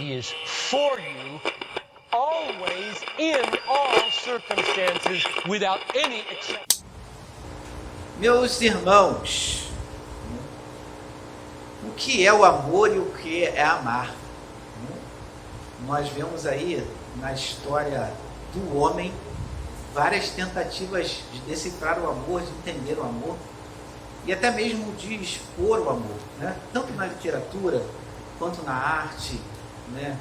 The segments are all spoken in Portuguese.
He is for you, always, in all circumstances, without any exception. Meus irmãos, o que é o amor e o que é amar? Nós vemos aí na história do homem várias tentativas de decifrar o amor, de entender o amor e até mesmo de expor o amor, né? Tanto na literatura, quanto na arte, né?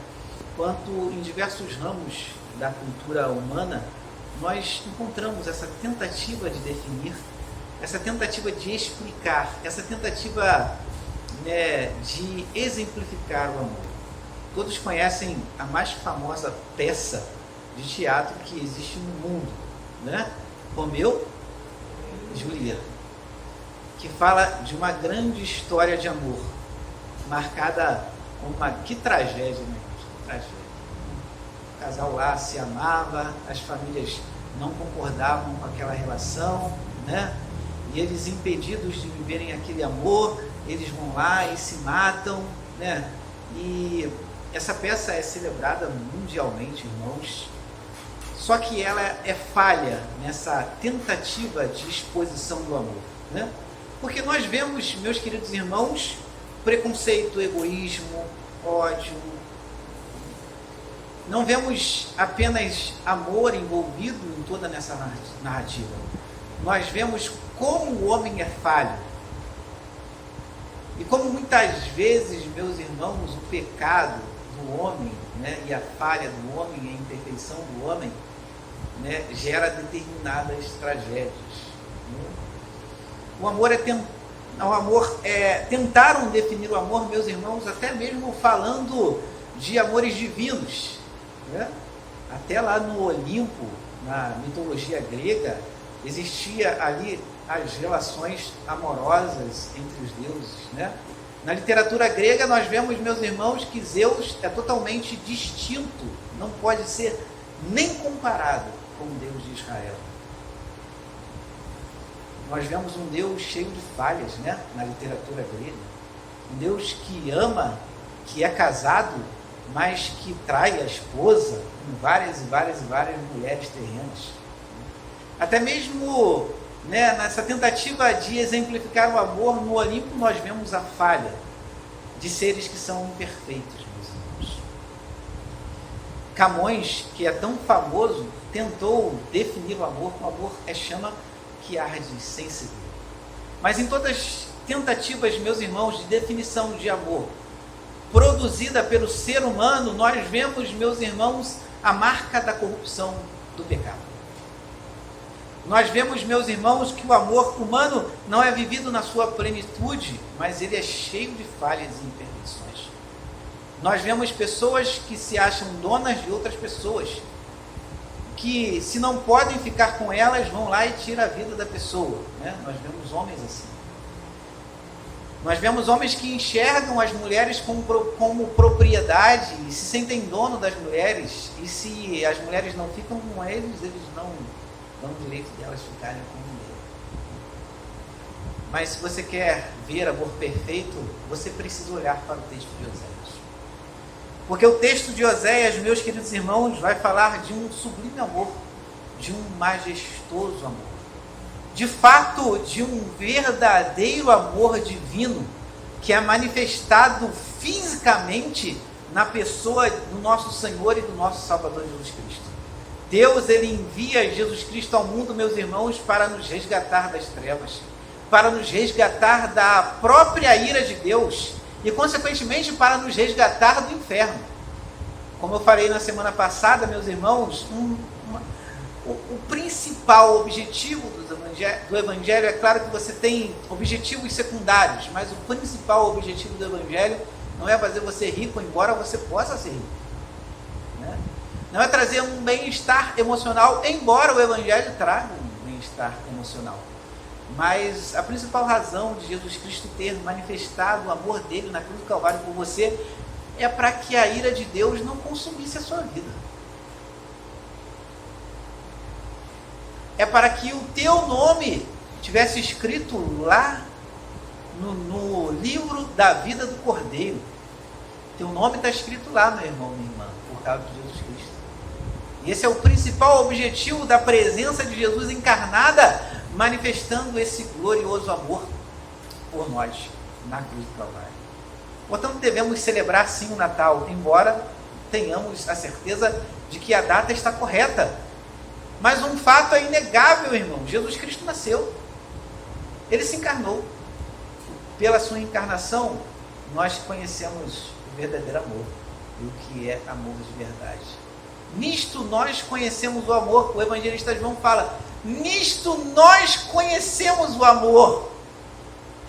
Quanto em diversos ramos da cultura humana, nós encontramos essa tentativa de definir, essa tentativa de explicar, essa tentativa, né, de exemplificar o amor. Todos conhecem a mais famosa peça de teatro que existe no mundo, né? Romeu e Julieta, que fala de uma grande história de amor, marcada com uma... Que tragédia, né? Que tragédia. O casal lá se amava, as famílias não concordavam com aquela relação, né? E eles, impedidos de viverem aquele amor, eles vão lá e se matam, né? E essa peça é celebrada mundialmente, irmãos. Só que ela é falha nessa tentativa de exposição do amor, né? Porque nós vemos, meus queridos irmãos, preconceito, egoísmo, ódio. Não vemos apenas amor envolvido em toda essa narrativa. Nós vemos como o homem é falho. E como muitas vezes, meus irmãos, o pecado do homem, né, e a falha do homem, a imperfeição do homem, né, gera determinadas tragédias. O amor tentaram definir o amor, meus irmãos, até mesmo falando de amores divinos, né? Até lá no Olimpo, na mitologia grega, existia ali as relações amorosas entre os deuses, né? Na literatura grega nós vemos, meus irmãos, que Zeus é totalmente distinto, não pode ser nem comparado com o Deus de Israel. Nós vemos um Deus cheio de falhas, né? Na literatura grega. Um Deus que ama, que é casado, mas que trai a esposa com várias mulheres terrenas. Até mesmo, né, nessa tentativa de exemplificar o amor no Olimpo, nós vemos a falha de seres que são imperfeitos, meus irmãos. Camões, que é tão famoso, tentou definir o amor é chama que arde sem se ver. Mas em todas as tentativas, meus irmãos, de definição de amor produzida pelo ser humano, nós vemos, meus irmãos, a marca da corrupção do pecado. Nós vemos, meus irmãos, que o amor humano não é vivido na sua plenitude, mas ele é cheio de falhas e imperfeições. Nós vemos pessoas que se acham donas de outras pessoas, que se não podem ficar com elas, vão lá e tiram a vida da pessoa, né? Nós vemos homens assim. Nós vemos homens que enxergam as mulheres como propriedade e se sentem dono das mulheres, e se as mulheres não ficam com eles, eles não dão o direito delas ficarem com ninguém. Mas se você quer ver amor perfeito, você precisa olhar para o texto de Oséias. Porque o texto de Oséias, meus queridos irmãos, vai falar de um sublime amor, de um majestoso amor. De fato, de um verdadeiro amor divino, que é manifestado fisicamente na pessoa do nosso Senhor e do nosso Salvador Jesus Cristo. Deus, ele envia Jesus Cristo ao mundo, meus irmãos, para nos resgatar das trevas, para nos resgatar da própria ira de Deus e, consequentemente, para nos resgatar do inferno. Como eu falei na semana passada, meus irmãos, o principal objetivo do Evangelho, é claro que você tem objetivos secundários, mas o principal objetivo do Evangelho não é fazer você rico, embora você possa ser rico, né? Não é trazer um bem-estar emocional, embora o Evangelho traga um bem-estar emocional. Mas a principal razão de Jesus Cristo ter manifestado o amor dele na cruz do Calvário por você é para que a ira de Deus não consumisse a sua vida. É para que o teu nome tivesse escrito lá no livro da vida do Cordeiro. Teu nome está escrito lá, meu irmão, minha irmã, por causa de Jesus Cristo. E esse é o principal objetivo da presença de Jesus encarnada, manifestando esse glorioso amor por nós, na cruz do Calvário. Portanto, devemos celebrar sim o Natal, embora tenhamos a certeza de que a data está correta. Mas um fato é inegável, irmão. Jesus Cristo nasceu. Ele se encarnou. Pela sua encarnação, nós conhecemos o verdadeiro amor e o que é amor de verdade. Nisto nós conhecemos o amor. O evangelista João fala: nisto nós conhecemos o amor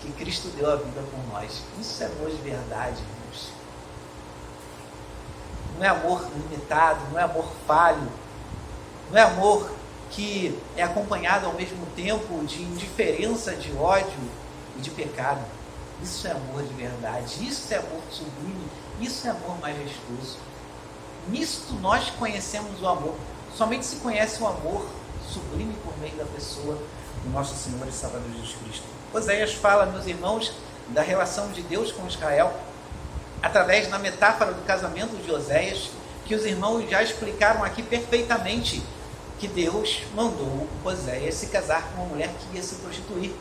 que Cristo deu a vida por nós. Isso é amor de verdade, irmãos. Não é amor limitado, não é amor falho, não é amor que é acompanhado ao mesmo tempo de indiferença, de ódio e de pecado. Isso é amor de verdade, isso é amor sublime, isso é amor majestoso. Nisto nós conhecemos o amor. Somente se conhece o amor sublime por meio da pessoa do nosso Senhor e Salvador Jesus Cristo. Oséias fala, meus irmãos, da relação de Deus com Israel, através da metáfora do casamento de Oséias, que os irmãos já explicaram aqui perfeitamente, que Deus mandou Oséias se casar com uma mulher que ia se prostituir.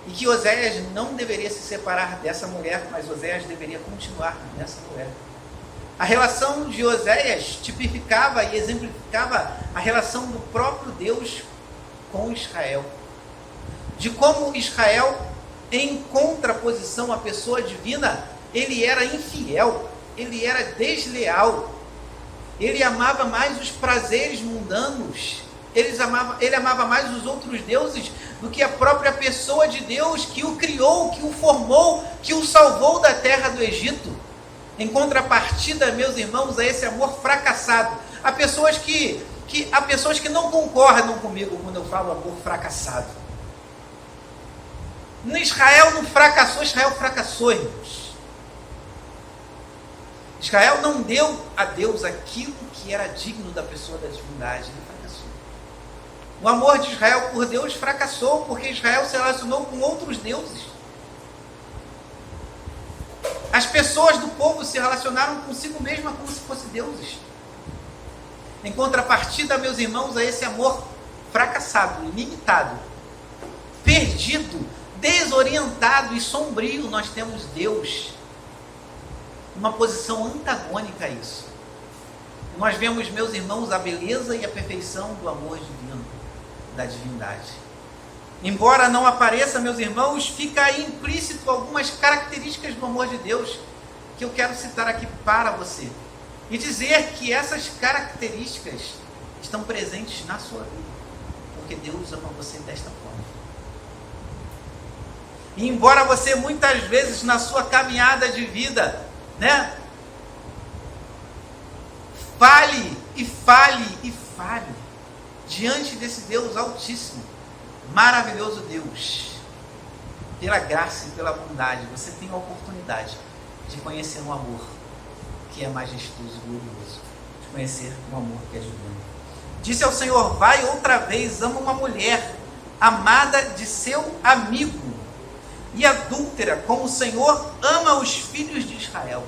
E que Oséias não deveria se separar dessa mulher, mas Oséias deveria continuar nessa mulher. A relação de Oséias tipificava e exemplificava a relação do próprio Deus com Israel. De como Israel, em contraposição à pessoa divina, ele era infiel, ele era desleal, ele amava mais os prazeres mundanos, ele amava mais os outros deuses do que a própria pessoa de Deus que o criou, que o formou, que o salvou da terra do Egito. Em contrapartida, meus irmãos, a esse amor fracassado. Há pessoas que não concordam comigo quando eu falo amor fracassado. Israel não fracassou, Israel fracassou, irmãos. Israel não deu a Deus aquilo que era digno da pessoa da divindade, ele fracassou. O amor de Israel por Deus fracassou, porque Israel se relacionou com outros deuses. As pessoas do povo se relacionaram consigo mesma como se fossem deuses. Em contrapartida, meus irmãos, a esse amor fracassado, limitado, perdido, desorientado e sombrio, nós temos Deus, uma posição antagônica a isso. Nós vemos, meus irmãos, a beleza e a perfeição do amor divino, da divindade. Embora não apareça, meus irmãos, fica aí implícito algumas características do amor de Deus que eu quero citar aqui para você. E dizer que essas características estão presentes na sua vida, porque Deus ama você desta forma. E embora você muitas vezes na sua caminhada de vida, fale diante desse Deus altíssimo, maravilhoso Deus, pela graça e pela bondade, você tem a oportunidade de conhecer um amor que é majestoso e glorioso, de conhecer um amor que é divino. Disse ao Senhor: vai outra vez, ama uma mulher amada de seu amigo e adúltera, como o Senhor ama os filhos de Israel,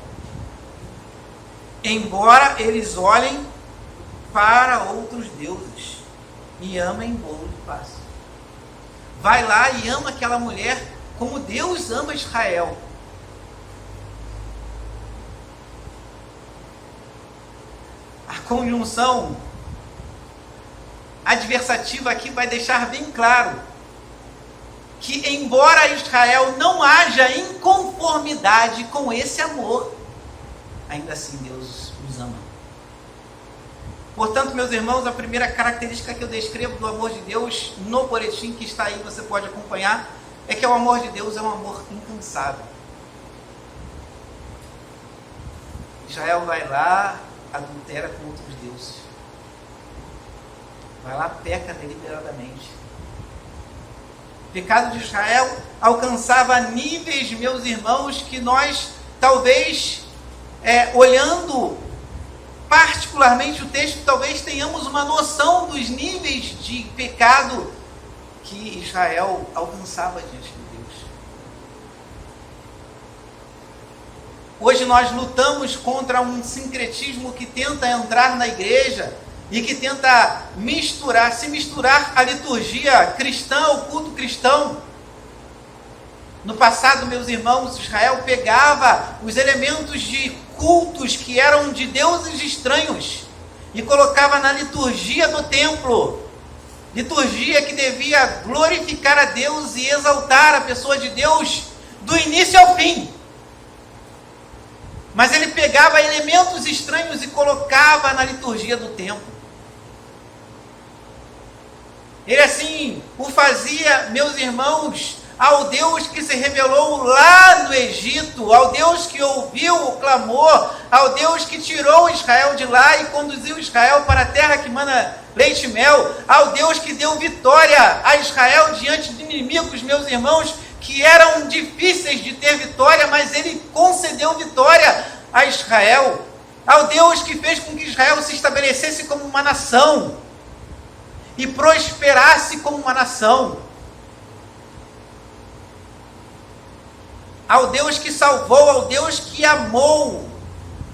embora eles olhem para outros deuses e amem bolo de paz. Vai lá e ama aquela mulher como Deus ama Israel. A conjunção adversativa aqui vai deixar bem claro que, embora Israel não haja inconformidade com esse amor, ainda assim Deus os ama. Portanto, meus irmãos, a primeira característica que eu descrevo do amor de Deus no boletim que está aí, você pode acompanhar, é que o amor de Deus é um amor incansável. Israel vai lá, adultera com outros deuses. Vai lá, peca deliberadamente. O pecado de Israel alcançava níveis, meus irmãos, que nós, talvez, olhando particularmente o texto, talvez tenhamos uma noção dos níveis de pecado que Israel alcançava diante de Deus. Hoje nós lutamos contra um sincretismo que tenta entrar na igreja e que tenta se misturar a liturgia cristã, o culto cristão. No passado, meus irmãos, Israel pegava os elementos de cultos que eram de deuses estranhos e colocava na liturgia do templo. Liturgia que devia glorificar a Deus e exaltar a pessoa de Deus do início ao fim. Mas ele pegava elementos estranhos e colocava na liturgia do templo. Ele assim o fazia, meus irmãos, ao Deus que se revelou lá no Egito, ao Deus que ouviu o clamor, ao Deus que tirou Israel de lá e conduziu Israel para a terra que mana leite e mel, ao Deus que deu vitória a Israel diante de inimigos, meus irmãos, que eram difíceis de ter vitória, mas ele concedeu vitória a Israel, ao Deus que fez com que Israel se estabelecesse como uma nação e prosperasse como uma nação, ao Deus que salvou, ao Deus que amou,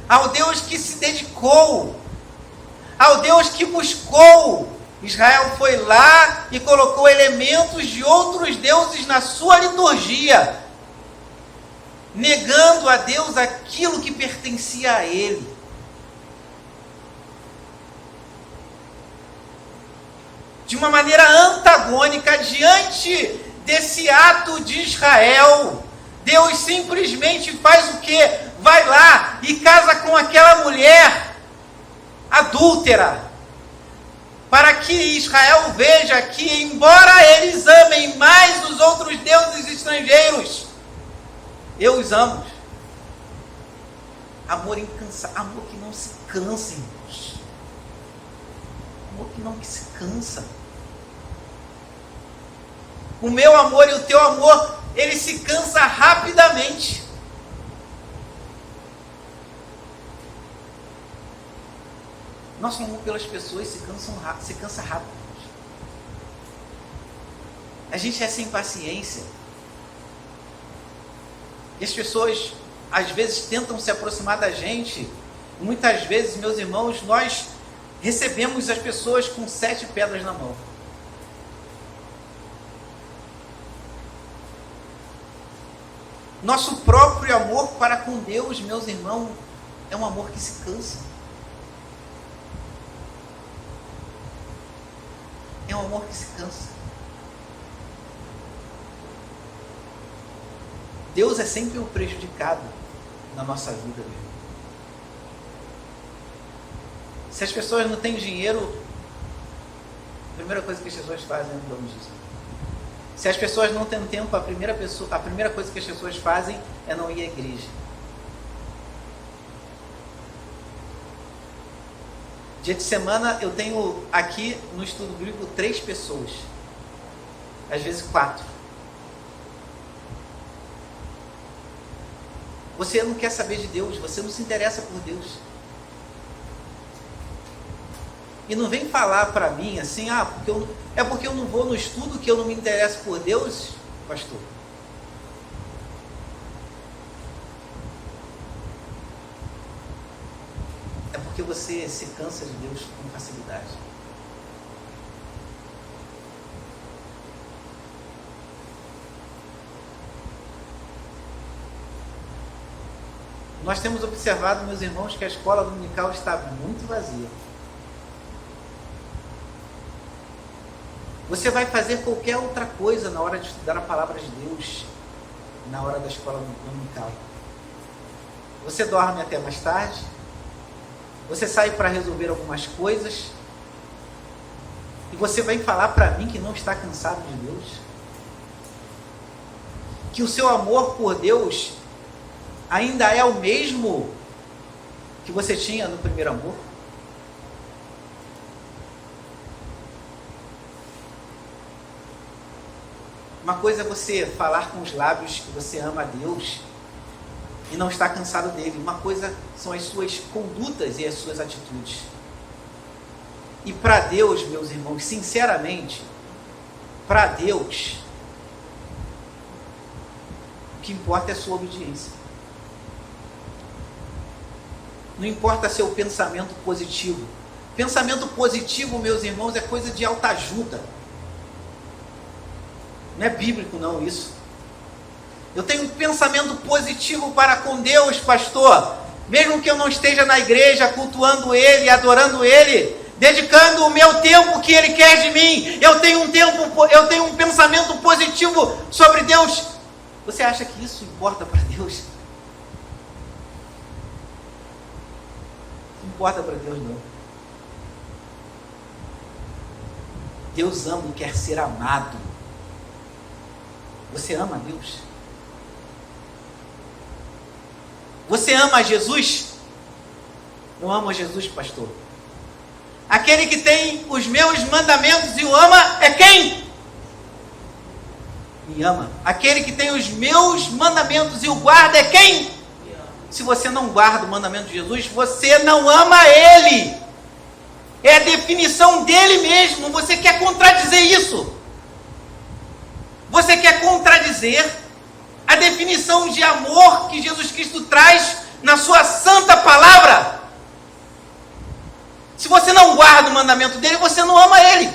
ao Deus que se dedicou, ao Deus que buscou. Israel foi lá e colocou elementos de outros deuses na sua liturgia, negando a Deus aquilo que pertencia a Ele. De uma maneira antagônica, diante desse ato de Israel, Deus simplesmente faz o quê? Vai lá e casa com aquela mulher adúltera, para que Israel veja que, embora eles amem mais os outros deuses estrangeiros, eu os amo. Amor incansável, amor que não se cansa, irmãos. Amor que não se cansa. O meu amor e o teu amor, ele se cansa rapidamente. Nosso amor pelas pessoas se cansa rápido. A gente é sem paciência. E as pessoas, às vezes, tentam se aproximar da gente. Muitas vezes, meus irmãos, nós recebemos as pessoas com 7 pedras na mão. Nosso próprio amor para com Deus, meus irmãos, é um amor que se cansa. É um amor que se cansa. Deus é sempre o prejudicado na nossa vida. Se as pessoas não têm dinheiro, a primeira coisa que as pessoas fazem é não dão dízimo. Se as pessoas não têm tempo, a primeira coisa que as pessoas fazem é não ir à igreja. Dia de semana eu tenho aqui no estudo bíblico 3 pessoas, às vezes 4. Você não quer saber de Deus, você não se interessa por Deus. E não vem falar para mim assim, porque eu não vou no estudo que eu não me interesso por Deus, pastor. É porque você se cansa de Deus com facilidade. Nós temos observado, meus irmãos, que a escola dominical está muito vazia. Você vai fazer qualquer outra coisa na hora de estudar a palavra de Deus, na hora da escola dominical. Você dorme até mais tarde, você sai para resolver algumas coisas, e você vai falar para mim que não está cansado de Deus? Que o seu amor por Deus ainda é o mesmo que você tinha no primeiro amor? Uma coisa é você falar com os lábios que você ama a Deus e não está cansado dele. Uma coisa são as suas condutas e as suas atitudes. E para Deus, meus irmãos, sinceramente, para Deus, o que importa é a sua obediência. Não importa seu pensamento positivo. Pensamento positivo, meus irmãos, é coisa de autoajuda. Não é bíblico não isso. Eu tenho um pensamento positivo para com Deus, pastor. Mesmo que eu não esteja na igreja cultuando Ele, adorando Ele, dedicando o meu tempo que Ele quer de mim, eu tenho um pensamento positivo sobre Deus. Você acha que isso importa para Deus? Não importa para Deus não. Deus ama e quer ser amado. Você ama Deus? Você ama Jesus? Eu amo Jesus, pastor. Aquele que tem os meus mandamentos e o ama é quem? Me ama. Aquele que tem os meus mandamentos e o guarda é quem? Se você não guarda o mandamento de Jesus, você não ama Ele. É a definição dele mesmo. Você quer contradizer isso? Você quer contradizer a definição de amor que Jesus Cristo traz na sua santa palavra? Se você não guarda o mandamento dele, você não ama Ele.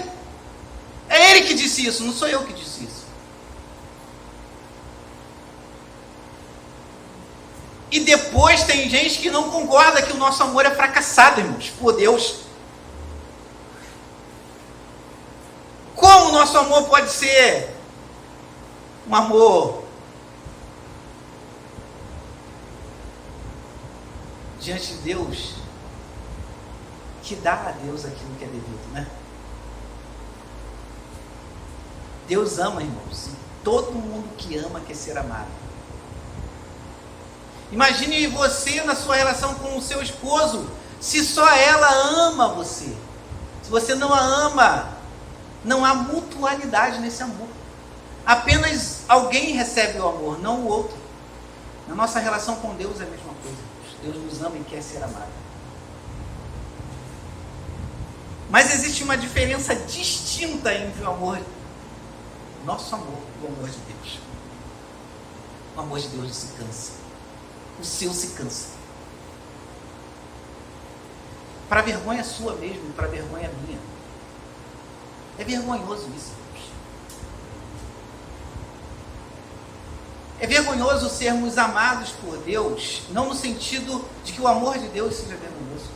É Ele que disse isso, não sou eu que disse isso. E depois tem gente que não concorda que o nosso amor é fracassado, irmãos, por Deus. Como o nosso amor pode ser um amor diante de Deus, que dá a Deus aquilo que é devido, né? Deus ama, irmãos, e todo mundo que ama quer ser amado. Imagine você na sua relação com o seu esposo, se só ela ama você. Se você não a ama, não há mutualidade nesse amor. Apenas alguém recebe o amor, não o outro. Na nossa relação com Deus é a mesma coisa. Deus nos ama e quer ser amado. Mas existe uma diferença distinta entre o amor, nosso amor, e o amor de Deus. O amor de Deus se cansa. O seu se cansa. Para vergonha sua mesmo, para vergonha minha. É vergonhoso isso. É vergonhoso sermos amados por Deus, não no sentido de que o amor de Deus seja vergonhoso,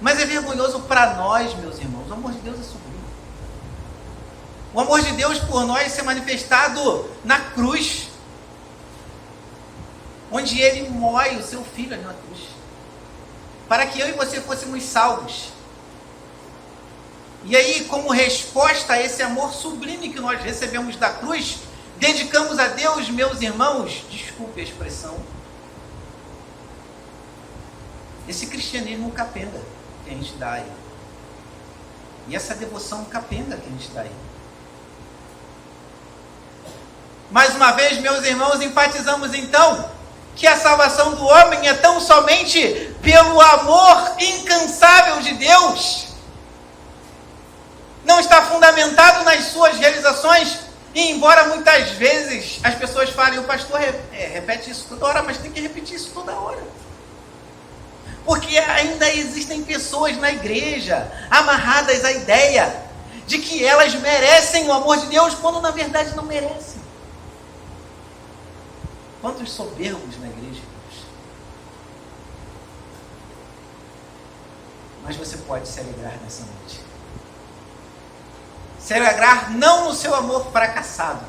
mas é vergonhoso para nós, meus irmãos. O amor de Deus é sublime. O amor de Deus por nós ser manifestado na cruz, onde Ele moe o seu Filho ali na cruz, para que eu e você fôssemos salvos. E aí, como resposta a esse amor sublime que nós recebemos da cruz, dedicamos a Deus, meus irmãos, desculpe a expressão, esse cristianismo capenga que a gente dá aí. E essa devoção capenga que a gente dá aí. Mais uma vez, meus irmãos, enfatizamos então que a salvação do homem é tão somente pelo amor incansável de Deus. Não está fundamentado nas suas realizações. E embora muitas vezes as pessoas falem, o pastor repete isso toda hora, mas tem que repetir isso toda hora. Porque ainda existem pessoas na igreja amarradas à ideia de que elas merecem o amor de Deus, quando na verdade não merecem. Quantos soberbos na igreja? Mas você pode se alegrar nessa noite. Se alegrar não no seu amor fracassado,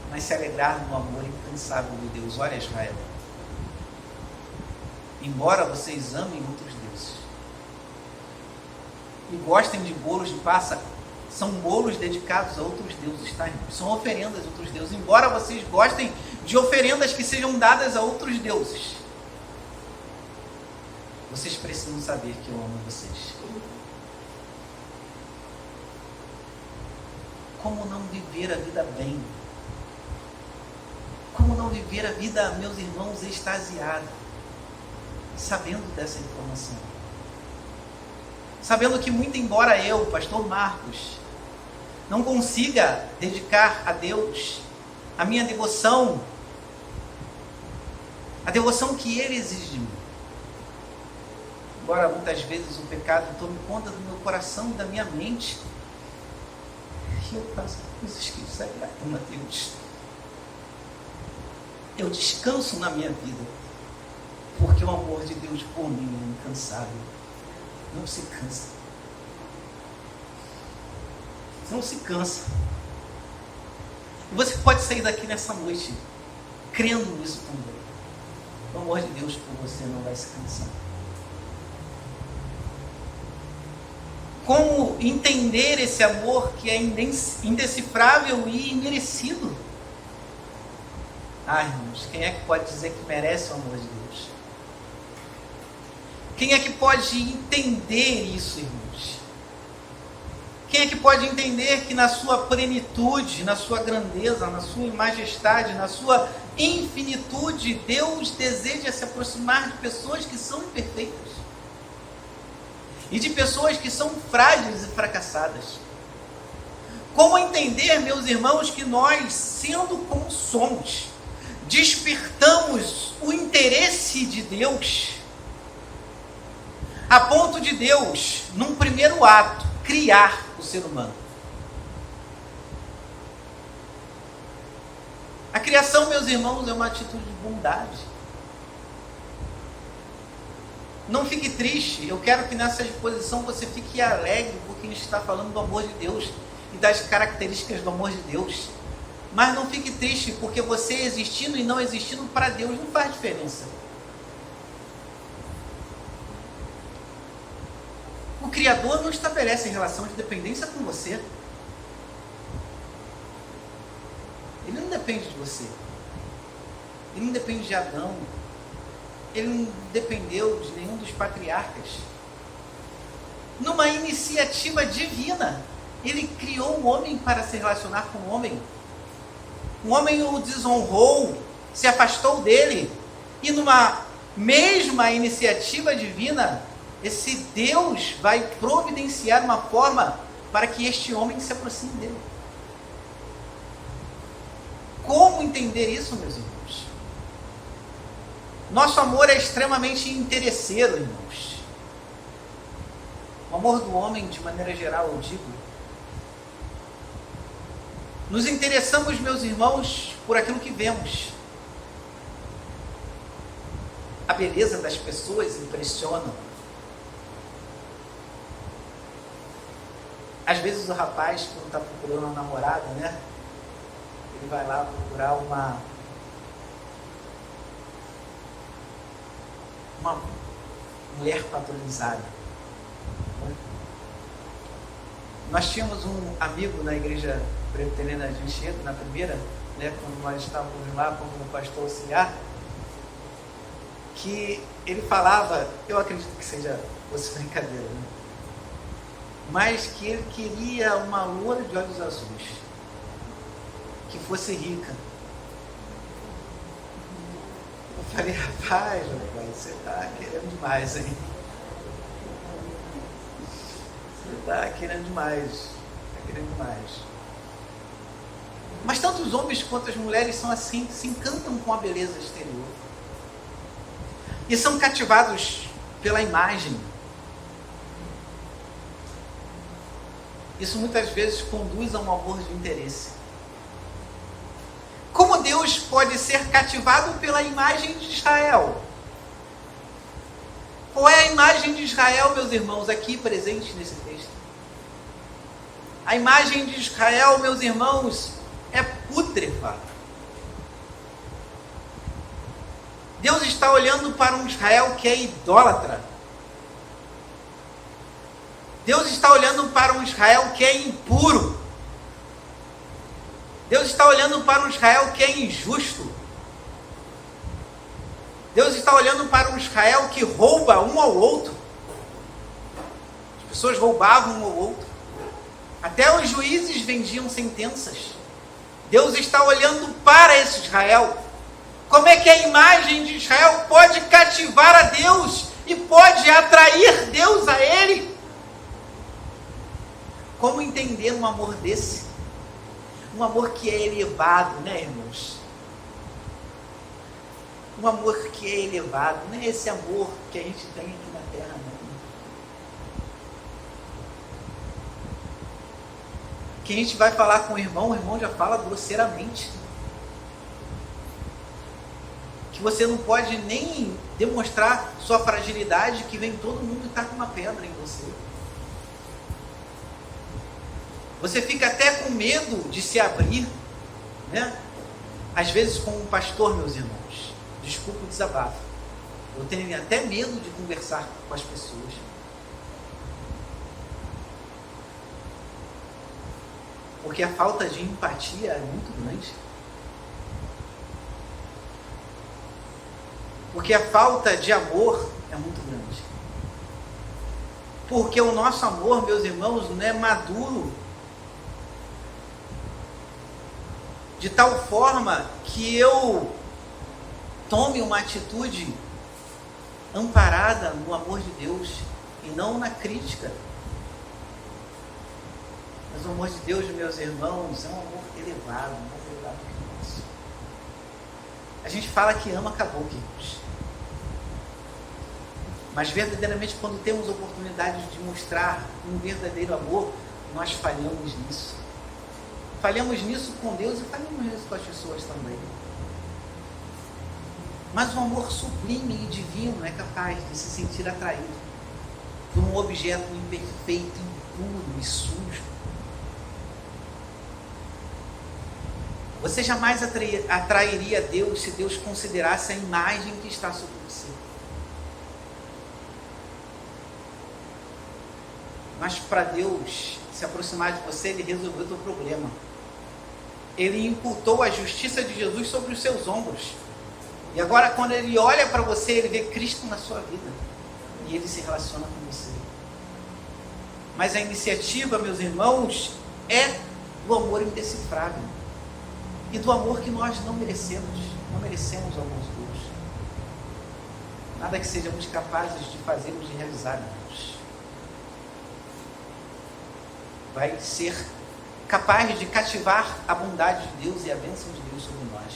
mas se alegrar no amor incansável de Deus. Olha, Israel, embora vocês amem outros deuses e gostem de bolos de Páscoa, são bolos dedicados a outros deuses, tá, irmão? São oferendas a outros deuses. Embora vocês gostem de oferendas que sejam dadas a outros deuses, vocês precisam saber que eu amo vocês. Como não viver a vida bem? Como não viver a vida, meus irmãos, extasiado, sabendo dessa informação? Sabendo que, muito embora eu, pastor Marcos, não consiga dedicar a Deus a minha devoção, a devoção que Ele exige de mim, embora muitas vezes o pecado tome conta do meu coração e da minha mente, e eu faço coisas que desagradam a Deus. Eu descanso na minha vida, porque o amor de Deus por mim é incansável. Não se cansa. Não se cansa. E você pode sair daqui nessa noite crendo nisso também. O amor de Deus por você não vai se cansar. Como entender esse amor que é indecifrável e imerecido? Irmãos, quem é que pode dizer que merece o amor de Deus? Quem é que pode entender isso, irmãos? Quem é que pode entender que na sua plenitude, na sua grandeza, na sua majestade, na sua infinitude, Deus deseja se aproximar de pessoas que são imperfeitas e de pessoas que são frágeis e fracassadas? Como entender, meus irmãos, que nós, sendo como somos, despertamos o interesse de Deus a ponto de Deus, num primeiro ato, criar o ser humano? A criação, meus irmãos, é uma atitude de bondade. Não fique triste. Eu quero que nessa exposição você fique alegre, porque a gente está falando do amor de Deus e das características do amor de Deus. Mas não fique triste, porque você existindo e não existindo para Deus não faz diferença. O Criador não estabelece relação de dependência com você. Ele não depende de você. Ele não depende de Adão. Ele não dependeu de nenhum dos patriarcas. Numa iniciativa divina, ele criou o homem para se relacionar com o homem. O homem o desonrou, se afastou dele. E numa mesma iniciativa divina, esse Deus vai providenciar uma forma para que este homem se aproxime dele. Como entender isso, meus irmãos? Nosso amor é extremamente interesseiro, irmãos. O amor do homem, de maneira geral, eu digo. Nos interessamos, meus irmãos, por aquilo que vemos. A beleza das pessoas impressiona. Às vezes o rapaz, quando está procurando uma namorada, né? Ele vai lá procurar uma mulher padronizada. Nós tínhamos um amigo na igreja presbiteriana de Anchieta, na primeira, né, quando nós estávamos lá como pastor auxiliar, que ele falava, eu acredito que fosse brincadeira, né? Mas que ele queria uma loura de olhos azuis, que fosse rica. Eu falei, rapaz, você está querendo demais, hein? Você está querendo demais. Está querendo demais. Mas tanto os homens quanto as mulheres são assim, se encantam com a beleza exterior. E são cativados pela imagem. Isso muitas vezes conduz a um amor de interesse. Como Deus pode ser cativado pela imagem de Israel? Qual é a imagem de Israel, meus irmãos, aqui presente nesse texto? A imagem de Israel, meus irmãos, é pútrefada. Deus está olhando para um Israel que é idólatra. Deus está olhando para um Israel que é impuro. Deus está olhando para um Israel que é injusto. Deus está olhando para um Israel que rouba um ao outro. As pessoas roubavam um ao outro. Até os juízes vendiam sentenças. Deus está olhando para esse Israel. Como é que a imagem de Israel pode cativar a Deus e pode atrair Deus a ele? Como entender um amor desse? Um amor que é elevado, né, irmãos? Um amor que é elevado, não é esse amor que a gente tem aqui na terra, não. que a gente vai falar com o irmão já fala grosseiramente. Que você não pode nem demonstrar sua fragilidade, que vem todo mundo e taca uma pedra em você. Você fica até com medo de se abrir, né? Às vezes com um pastor, meus irmãos, desculpa o desabafo, eu tenho até medo de conversar com as pessoas. Porque a falta de empatia é muito grande. Porque a falta de amor é muito grande. Porque o nosso amor, meus irmãos, não é maduro de tal forma que eu tome uma atitude amparada no amor de Deus e não na crítica. Mas o amor de Deus, meus irmãos, é um amor elevado, um amor elevado que o nosso. A gente fala que ama caboclos. Mas verdadeiramente, quando temos oportunidade de mostrar um verdadeiro amor, nós falhamos nisso. Falhamos nisso com Deus e falhamos nisso com as pessoas também. Mas o amor sublime e divino é capaz de se sentir atraído por um objeto imperfeito, impuro e sujo. Você jamais atrairia Deus se Deus considerasse a imagem que está sobre você. Mas para Deus se aproximar de você, Ele resolveu o teu problema. Ele imputou a justiça de Jesus sobre os seus ombros. E agora, quando Ele olha para você, Ele vê Cristo na sua vida. E Ele se relaciona com você. Mas a iniciativa, meus irmãos, é do amor indecifrável. E do amor que nós não merecemos. Não merecemos ao nosso Deus. Nada que sejamos capazes de fazermos e realizar, irmãos, vai ser capaz de cativar a bondade de Deus e a bênção de Deus sobre nós.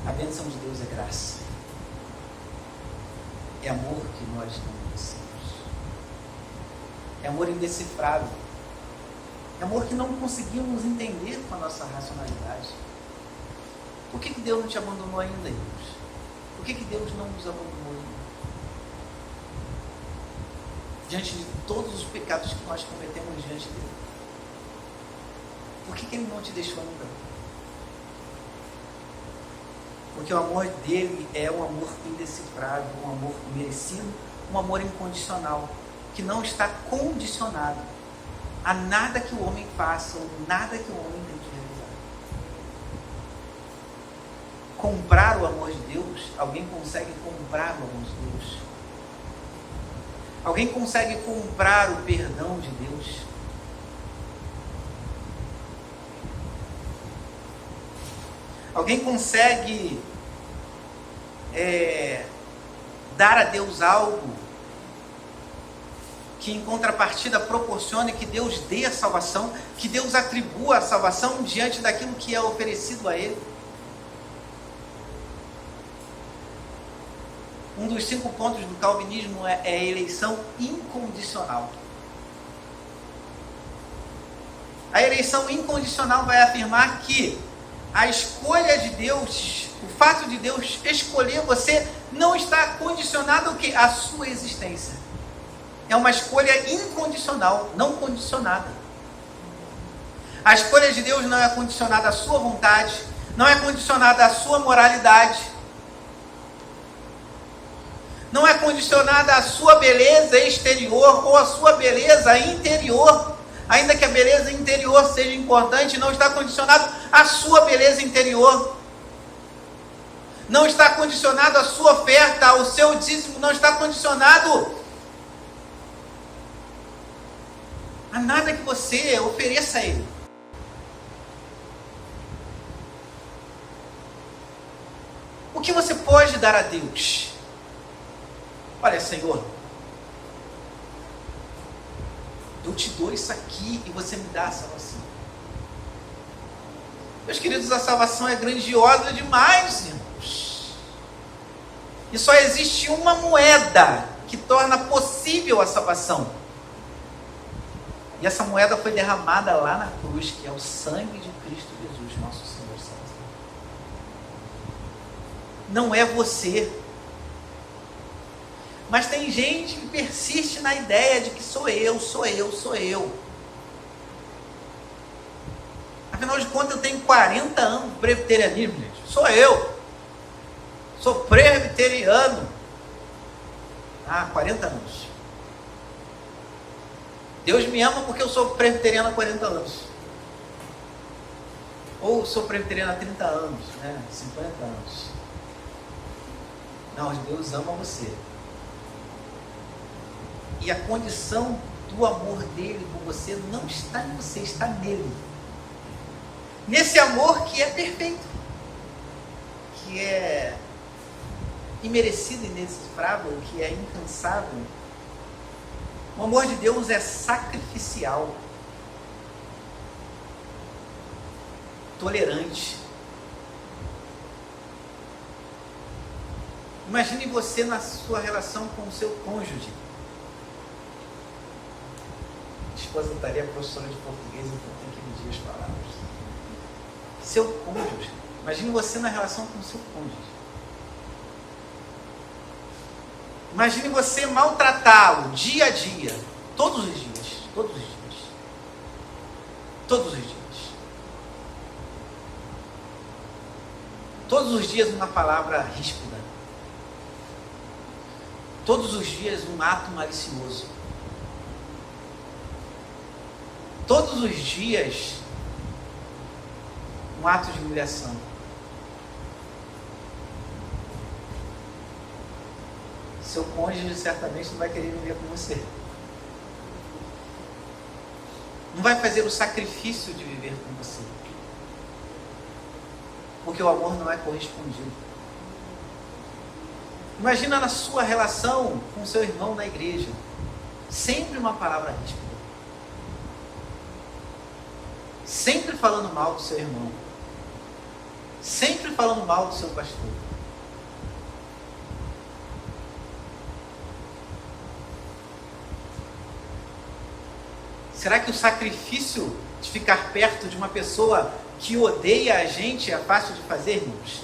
A bênção de Deus é graça. É amor que nós não merecemos. É amor indecifrável. É amor que não conseguimos entender com a nossa racionalidade. Por que Deus não te abandonou ainda, irmãos? Por que Deus não nos abandonou ainda? Diante de todos os pecados que nós cometemos diante dele. Por que Ele não te deixou ainda? Porque o amor dele é um amor indecifrável, um amor merecido, um amor incondicional, que não está condicionado a nada que o homem faça, ou nada que o homem tem que realizar. Comprar o amor de Deus, alguém consegue comprar o amor de Deus? Alguém consegue comprar o perdão de Deus? Alguém consegue dar a Deus algo que em contrapartida proporcione que Deus dê a salvação, que Deus atribua a salvação diante daquilo que é oferecido a Ele? Um dos 5 pontos do calvinismo é a eleição incondicional. A eleição incondicional vai afirmar que a escolha de Deus, o fato de Deus escolher você, não está condicionado ao que? A sua existência. É uma escolha incondicional, não condicionada. A escolha de Deus não é condicionada à sua vontade, não é condicionada à sua moralidade, não é condicionada à sua beleza exterior ou à sua beleza interior. Ainda que a beleza interior seja importante, não está condicionado à sua beleza interior. Não está condicionado à sua oferta, ao seu dízimo, não está condicionado a nada que você ofereça a Ele. O que você pode dar a Deus? Olha, Senhor, eu te dou isso aqui e você me dá a salvação. Meus queridos, a salvação é grandiosa demais, irmãos. E só existe uma moeda que torna possível a salvação. E essa moeda foi derramada lá na cruz, que é o sangue de Cristo Jesus, nosso Senhor Salvador. Não é você. Mas tem gente que persiste na ideia de que sou eu. Afinal de contas, eu tenho 40 anos de presbiterianismo, gente. Sou eu. Sou presbiteriano. 40 anos. Deus me ama porque eu sou presbiteriano há 40 anos. Ou sou presbiteriano há 30 anos, 50 anos. Não, Deus ama você. E a condição do amor dele por você não está em você, está nele. Nesse amor que é perfeito, que é imerecido e indecifrável, que é incansável. O amor de Deus é sacrificial, tolerante. Imagine você na sua relação com o seu cônjuge. A esposa estaria professora de português, então tem que medir as palavras. Seu cônjuge. Imagine você na relação com o seu cônjuge. Imagine você maltratá-lo dia a dia, todos os dias. Todos os dias uma palavra ríspida. Todos os dias um ato malicioso. Todos os dias um ato de humilhação. Seu cônjuge certamente não vai querer viver com você. Não vai fazer o sacrifício de viver com você. Porque o amor não é correspondido. Imagina na sua relação com seu irmão na igreja. Sempre uma palavra ríspida. Sempre falando mal do seu irmão. Sempre falando mal do seu pastor. Será que o sacrifício de ficar perto de uma pessoa que odeia a gente é fácil de fazer, irmãos?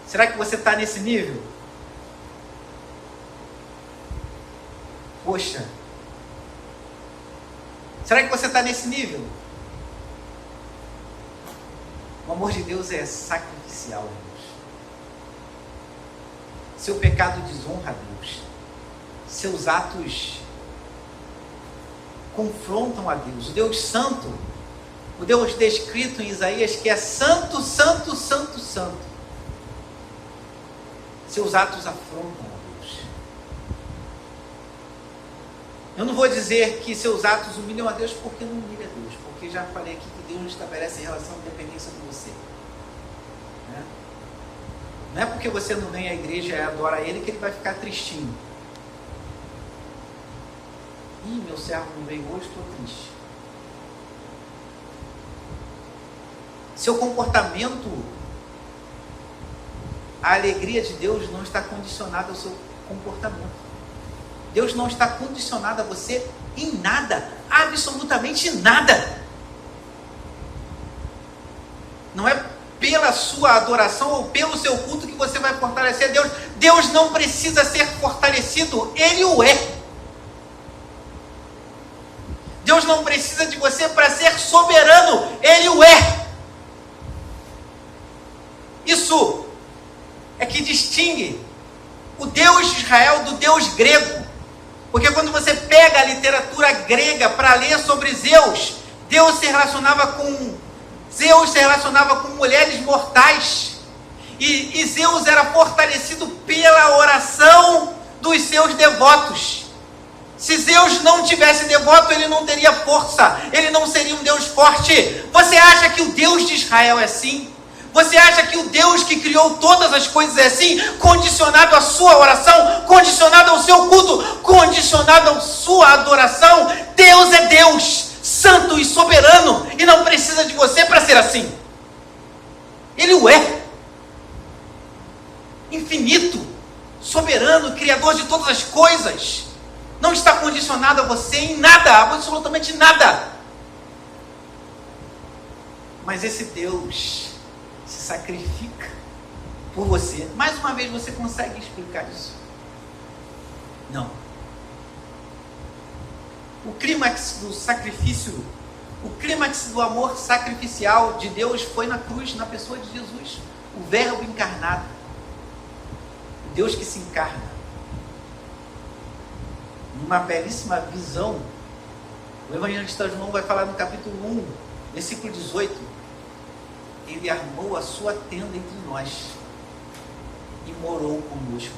Será que você está nesse nível? Poxa. Será que você está nesse nível? O amor de Deus é sacrificial, irmãos. Seu pecado desonra a Deus. Seus atos confrontam a Deus. O Deus santo, o Deus descrito em Isaías, que é santo, santo, santo, santo. Seus atos afrontam a Deus. Eu não vou dizer que seus atos humilham a Deus, porque não humilha a Deus, porque já falei aqui que Deus não estabelece relação de dependência com você. Não é porque você não vem à igreja e adora Ele que Ele vai ficar tristinho. Ih, meu servo não veio hoje, estou triste. Seu comportamento, a alegria de Deus não está condicionada ao seu comportamento. Deus não está condicionado a você em nada, absolutamente nada. Não é pela sua adoração ou pelo seu culto que você vai fortalecer a Deus. Deus não precisa ser fortalecido, Ele o é. Deus não precisa de você para ser soberano, Ele o é. Isso é que distingue o Deus de Israel do Deus grego. Porque quando você pega a literatura grega para ler sobre Zeus, Zeus se relacionava com mulheres mortais. E Zeus era fortalecido pela oração dos seus devotos. Se Zeus não tivesse devoto, ele não teria força, ele não seria um Deus forte. Você acha que o Deus de Israel é assim? Você acha que o Deus que criou todas as coisas é assim? Condicionado à sua oração, condicionado ao seu culto, condicionado à sua adoração? Deus é Deus, santo e soberano, e não precisa de você para ser assim. Ele o é. Infinito, soberano, criador de todas as coisas. Não está condicionado a você em nada, absolutamente nada. Mas esse Deus se sacrifica por você. Mais uma vez, você consegue explicar isso? Não. O clímax do sacrifício, o clímax do amor sacrificial de Deus foi na cruz, na pessoa de Jesus. O Verbo encarnado. O Deus que se encarna. Numa belíssima visão, o evangelista João vai falar no capítulo 1, versículo 18. Ele armou a sua tenda entre nós e morou conosco.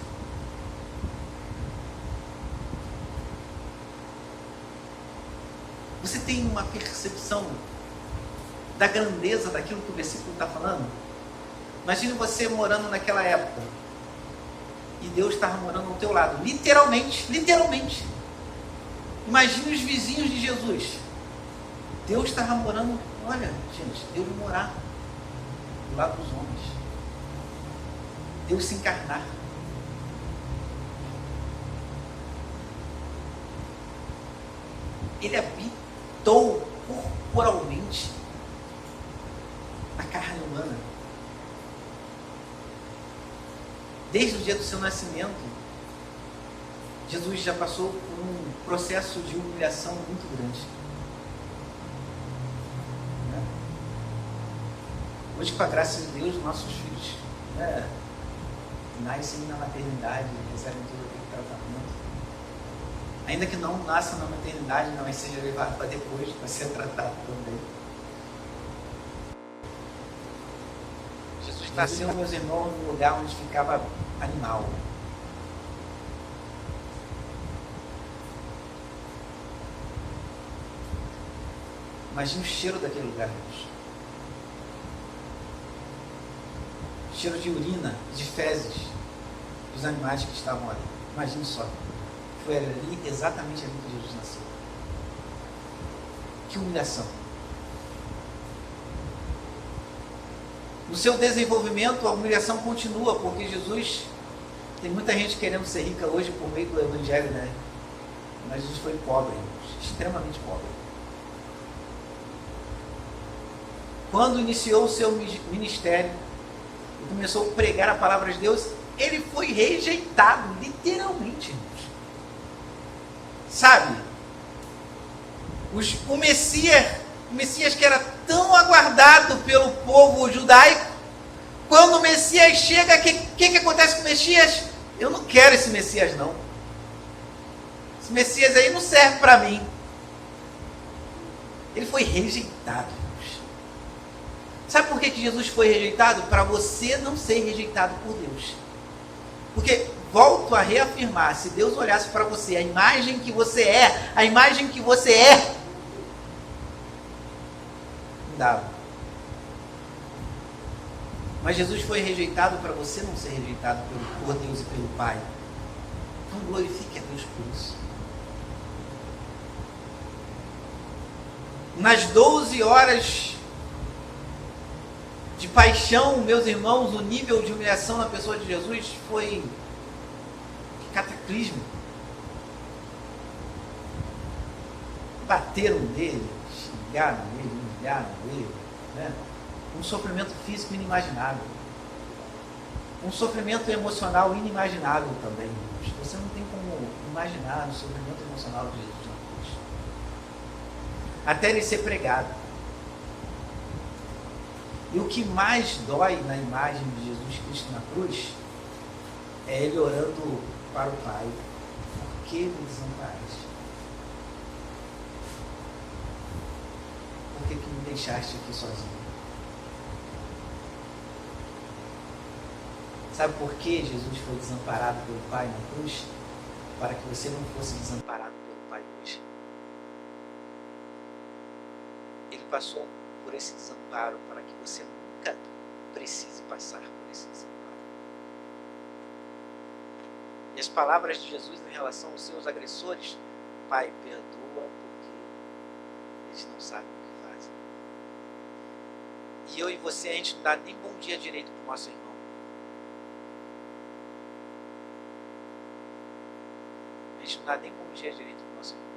Você tem uma percepção da grandeza daquilo que o versículo está falando? Imagine você morando naquela época e Deus estava morando ao teu lado, literalmente, literalmente. Imagine os vizinhos de Jesus. Deus estava morando, olha, gente, Deus vai morar do lado dos homens. Deus se encarnar. Ele habitou corporalmente na carne humana. Desde o dia do seu nascimento, Jesus já passou por um processo de humilhação muito grande. Hoje, com a graça de Deus, nossos filhos nascem na maternidade, recebem todo aquele tratamento. Ainda que não nasçam na maternidade, mas seja levado para depois, para ser tratado também. Jesus nasceu, meus irmãos, num lugar onde ficava animal. Imagina o cheiro daquele lugar, Deus. Cheiro de urina, de fezes dos animais que estavam ali. Imagine só. Foi ali, exatamente ali que Jesus nasceu. Que humilhação. No seu desenvolvimento, a humilhação continua, porque Jesus, tem muita gente querendo ser rica hoje por meio do Evangelho, né? Mas Jesus foi pobre, extremamente pobre. Quando iniciou o seu ministério, e começou a pregar a palavra de Deus, ele foi rejeitado, literalmente, irmãos. Sabe? O Messias que era tão aguardado pelo povo judaico, quando o Messias chega, o que acontece com o Messias? Eu não quero esse Messias, não. Esse Messias aí não serve para mim. Ele foi rejeitado. Sabe por que Jesus foi rejeitado? Para você não ser rejeitado por Deus. Porque, volto a reafirmar, se Deus olhasse para você, a imagem que você é, não dava. Mas Jesus foi rejeitado para você não ser rejeitado por Deus e pelo Pai. Então glorifique a Deus por isso. Nas 12 horas de paixão, meus irmãos, o nível de humilhação na pessoa de Jesus foi cataclismo. Bateram nele, xingaram ele, humilharam ele, né? Um sofrimento físico inimaginável. Um sofrimento emocional inimaginável também. Você não tem como imaginar o sofrimento emocional de Jesus na cruz. Até ele ser pregado. E o que mais dói na imagem de Jesus Cristo na cruz é ele orando para o Pai: por que me desamparaste? Por que me deixaste aqui sozinho? Sabe por que Jesus foi desamparado pelo Pai na cruz? Para que você não fosse desamparado pelo Pai hoje. Ele passou por esse desamparo para que você nunca precise passar por esse desamparo. E as palavras de Jesus em relação aos seus agressores: Pai, perdoa porque eles não sabem o que fazem. E eu e você, a gente não dá nem bom dia direito para o nosso irmão. A gente não dá nem bom dia direito para o nosso irmão.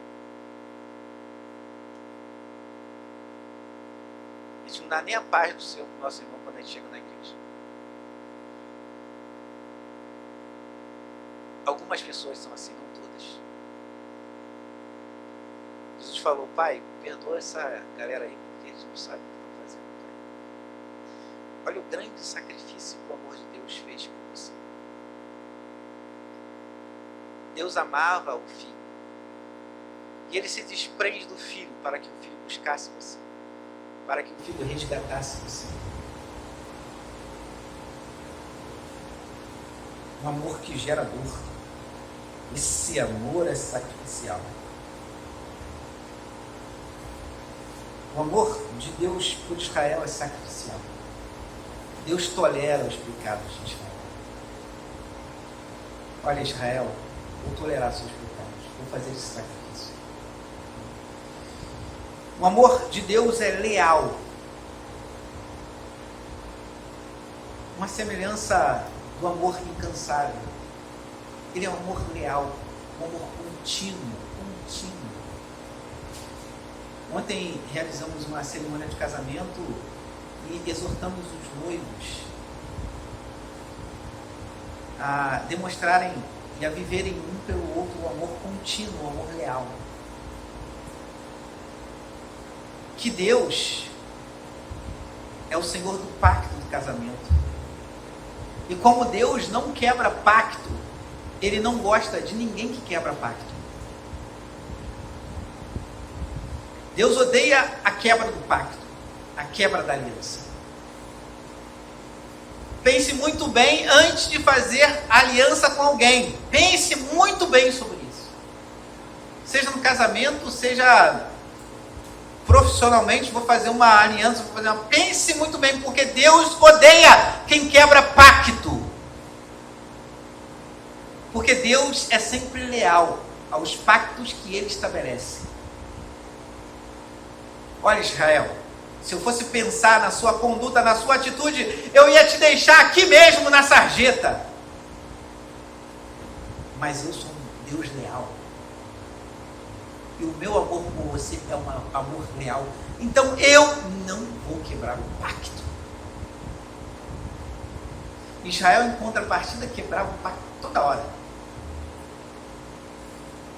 A gente não dá nem a paz do Senhor para o nosso irmão quando a gente chega na igreja. Algumas pessoas são assim, não todas. Jesus falou: Pai, perdoa essa galera aí, porque eles não sabem o que estão fazendo, Pai. Olha o grande sacrifício que o amor de Deus fez por você. Deus amava o Filho. E Ele se desprende do Filho para que o Filho buscasse você. Para que o Filho resgatasse você. Um amor que gera dor. Esse amor é sacrificial. O amor de Deus por Israel é sacrificial. Deus tolera os pecados de Israel. Olha, Israel, vou tolerar seus pecados, vou fazer esse sacrifício. O amor de Deus é leal. Uma semelhança do amor incansável. Ele é um amor leal, um amor contínuo. Ontem realizamos uma cerimônia de casamento e exortamos os noivos a demonstrarem e a viverem um pelo outro o amor contínuo, o amor leal. Que Deus é o Senhor do pacto do casamento. E como Deus não quebra pacto, Ele não gosta de ninguém que quebra pacto. Deus odeia a quebra do pacto, a quebra da aliança. Pense muito bem antes de fazer aliança com alguém. Pense muito bem sobre isso. Seja no casamento, seja profissionalmente, vou fazer uma aliança, pense muito bem, porque Deus odeia quem quebra pacto. Porque Deus é sempre leal aos pactos que Ele estabelece. Olha, Israel, se eu fosse pensar na sua conduta, na sua atitude, eu ia te deixar aqui mesmo na sarjeta. Mas eu sou um Deus leal. E o meu amor por você é um amor leal. Então eu não vou quebrar o pacto. Israel, em contrapartida, quebrava o pacto toda hora.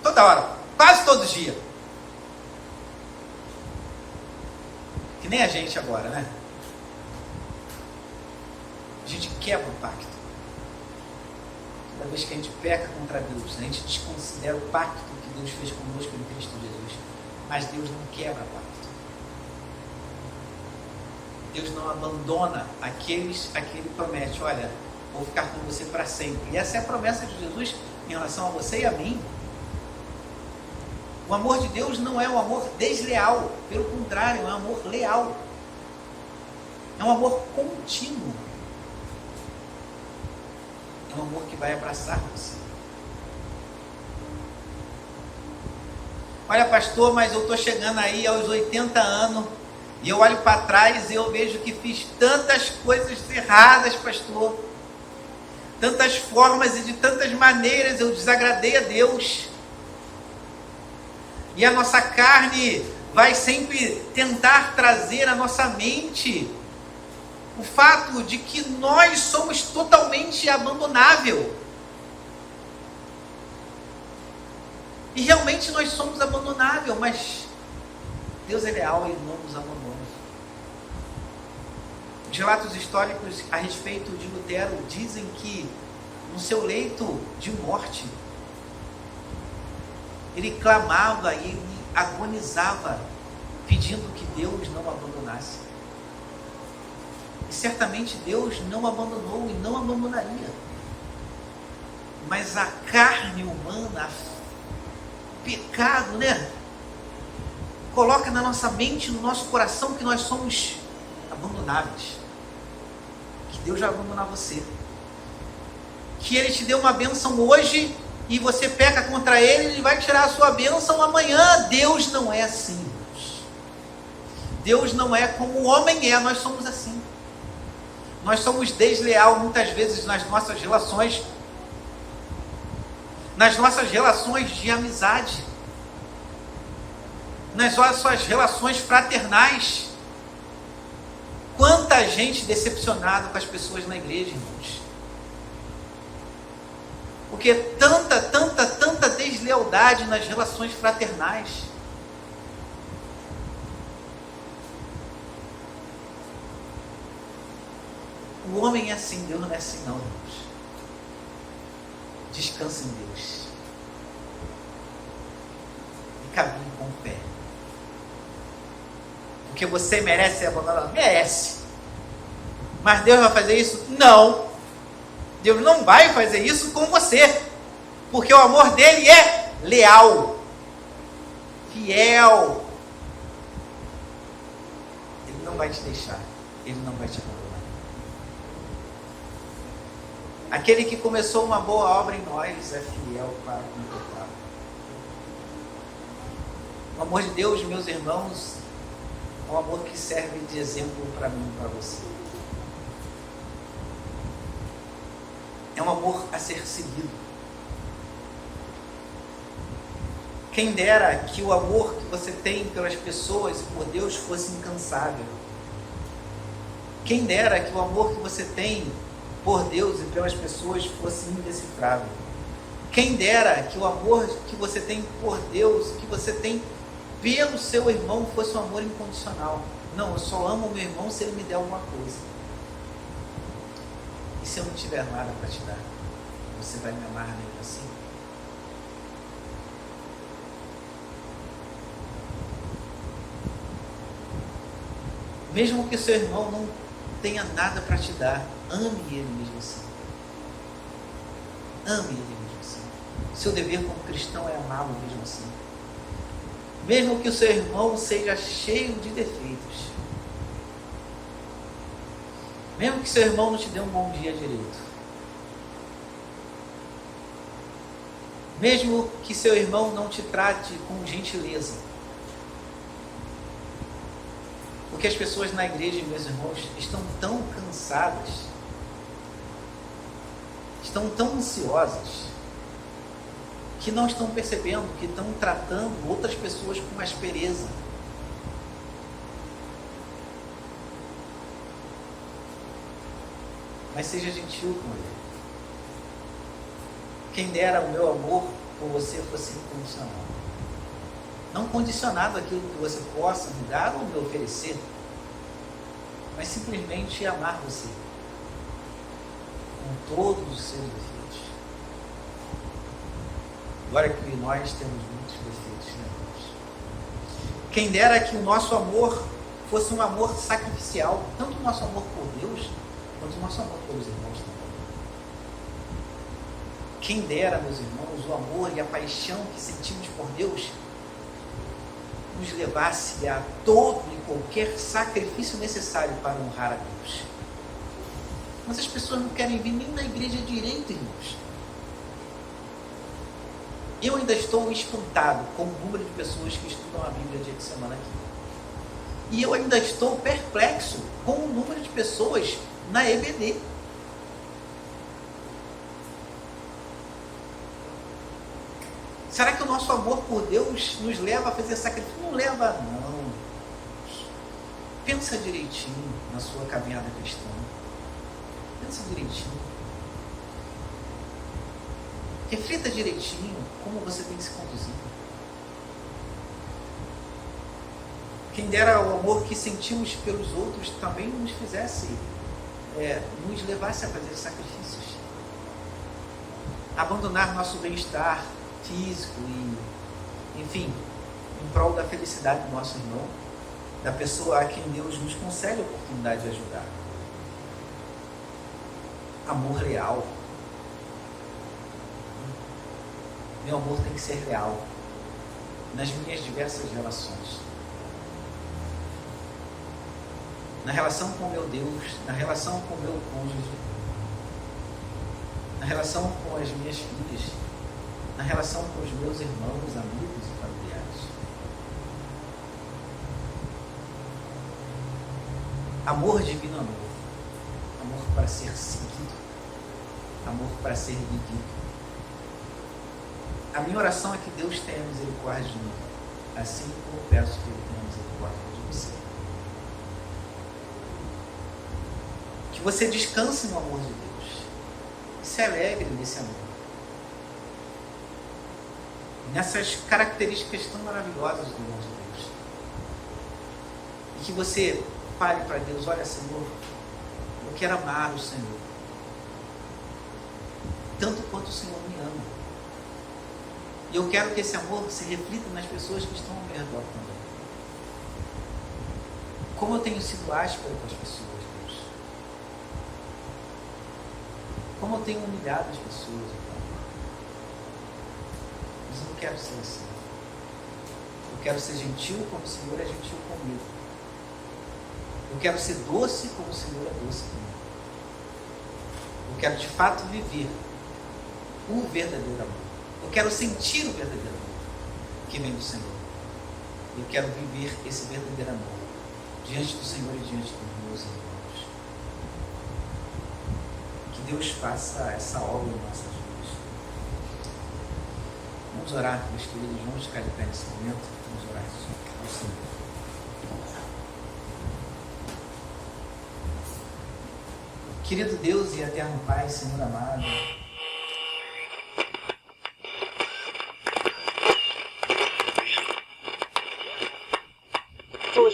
Toda hora, quase todo dia. Que nem a gente agora, né? A gente quebra o pacto. Toda vez que a gente peca contra Deus, a gente desconsidera o pacto que Deus fez conosco em Cristo Jesus. Mas Deus não quebra pacto. Deus não abandona aqueles a que Ele promete. Olha, vou ficar com você para sempre. E essa é a promessa de Jesus em relação a você e a mim. O amor de Deus não é um amor desleal, pelo contrário, é um amor leal. É um amor contínuo. É um amor que vai abraçar você. Olha, pastor, mas eu estou chegando aí aos 80 anos e eu olho para trás e eu vejo que fiz tantas coisas erradas, pastor. Tantas formas e de tantas maneiras eu desagradei a Deus. E a nossa carne vai sempre tentar trazer à nossa mente o fato de que nós somos totalmente abandonável. E realmente nós somos abandonável, mas Deus é leal, Ele não nos abandona. Os relatos históricos a respeito de Lutero dizem que no seu leito de morte, ele clamava e ele agonizava, pedindo que Deus não abandonasse. E certamente Deus não abandonou e não abandonaria. Mas a carne humana, o pecado, né? Coloca na nossa mente, no nosso coração, que nós somos abandonáveis. Que Deus vai abandonar você. Que Ele te deu uma bênção hoje e você peca contra Ele, Ele vai tirar a sua bênção amanhã. Deus não é assim. Deus não é como o homem é, nós somos assim. Nós somos desleal muitas vezes nas nossas relações. nas nossas relações de amizade, nas nossas relações fraternais. Quanta gente decepcionada com as pessoas na igreja, irmãos. Porque tanta deslealdade nas relações fraternais. O homem é assim, Deus não é assim não, irmãos. Descansa em Deus. E caminhe com fé. Porque você merece ser abandonado? Merece. Mas Deus vai fazer isso? Não. Deus não vai fazer isso com você. Porque o amor dele é leal. Fiel. Ele não vai te deixar. Ele não vai te abandonar. Aquele que começou uma boa obra em nós é fiel para completar. O amor de Deus, meus irmãos, é um amor que serve de exemplo para mim e para você. É um amor a ser seguido. Quem dera que o amor que você tem pelas pessoas e por Deus fosse incansável. Quem dera que o amor que você tem por Deus e pelas pessoas fosse indecifrável. Quem dera que o amor que você tem por Deus, que você tem pelo seu irmão, fosse um amor incondicional. Não, eu só amo o meu irmão se ele me der alguma coisa. E se eu não tiver nada para te dar, você vai me amar mesmo assim? Mesmo que seu irmão não tenha nada para te dar, ame ele mesmo assim. Ame ele mesmo assim. Seu dever como cristão é amá-lo mesmo assim. Mesmo que o seu irmão seja cheio de defeitos. Mesmo que seu irmão não te dê um bom dia direito. Mesmo que seu irmão não te trate com gentileza. Porque as pessoas na igreja, meus irmãos, estão tão cansadas, estão tão ansiosas, que não estão percebendo que estão tratando outras pessoas com aspereza. Mas seja gentil com ele. Quem dera o meu amor por você fosse incondicional. Não condicionado àquilo que você possa me dar ou me oferecer, mas simplesmente amar você com todos os seus defeitos. Agora que nós temos muitos defeitos, né, irmãos? Quem dera que o nosso amor fosse um amor sacrificial, tanto o nosso amor por Deus, quanto o nosso amor pelos irmãos também. Quem dera, meus irmãos, o amor e a paixão que sentimos por Deus nos levasse a todo e qualquer sacrifício necessário para honrar a Deus. Mas as pessoas não querem vir nem na igreja direito, irmãos. Eu ainda estou espantado com o número de pessoas que estudam a Bíblia dia de semana aqui. E eu ainda estou perplexo com o número de pessoas na EBD. Será que o nosso amor por Deus nos leva a fazer sacrifício? Não leva, não. Pensa direitinho na sua caminhada cristã. Pensa direitinho. Reflita direitinho como você tem se conduzido. Quem dera o amor que sentimos pelos outros também nos fizesse, nos levasse a fazer sacrifícios. Abandonar nosso bem-estar físico e, enfim, em prol da felicidade do nosso irmão, da pessoa a quem Deus nos concede a oportunidade de ajudar. Amor leal. Meu amor tem que ser leal nas minhas diversas relações. Na relação com meu Deus, na relação com meu cônjuge, na relação com as minhas filhas, na relação com os meus irmãos, amigos e familiares. Amor divino amor. Amor para ser seguido. Amor para ser vivido. A minha oração é que Deus tenha misericórdia de mim, assim como eu peço que Ele tenha misericórdia de você. Que você descanse no amor de Deus e se alegre nesse amor, nessas características tão maravilhosas do amor de Deus. E que você fale para Deus: olha, Senhor, eu quero amar o Senhor tanto quanto o Senhor me ama. E eu quero que esse amor se reflita nas pessoas que estão ao meu redor também. Como eu tenho sido áspero com as pessoas, Deus. Como eu tenho humilhado as pessoas, Pai. Mas eu não quero ser assim. Eu quero ser gentil como o Senhor é gentil comigo. Eu quero ser doce como o Senhor é doce comigo. Eu quero de fato viver o verdadeiro amor. Eu quero sentir o verdadeiro amor que vem do Senhor. Eu quero viver esse verdadeiro amor diante do Senhor e diante dos meus irmãos. Que Deus faça essa obra em nossas vidas. Vamos orar, meus queridos. Vamos ficar de pé nesse momento. Vamos orar ao Senhor. Querido Deus e eterno Pai, Senhor amado, So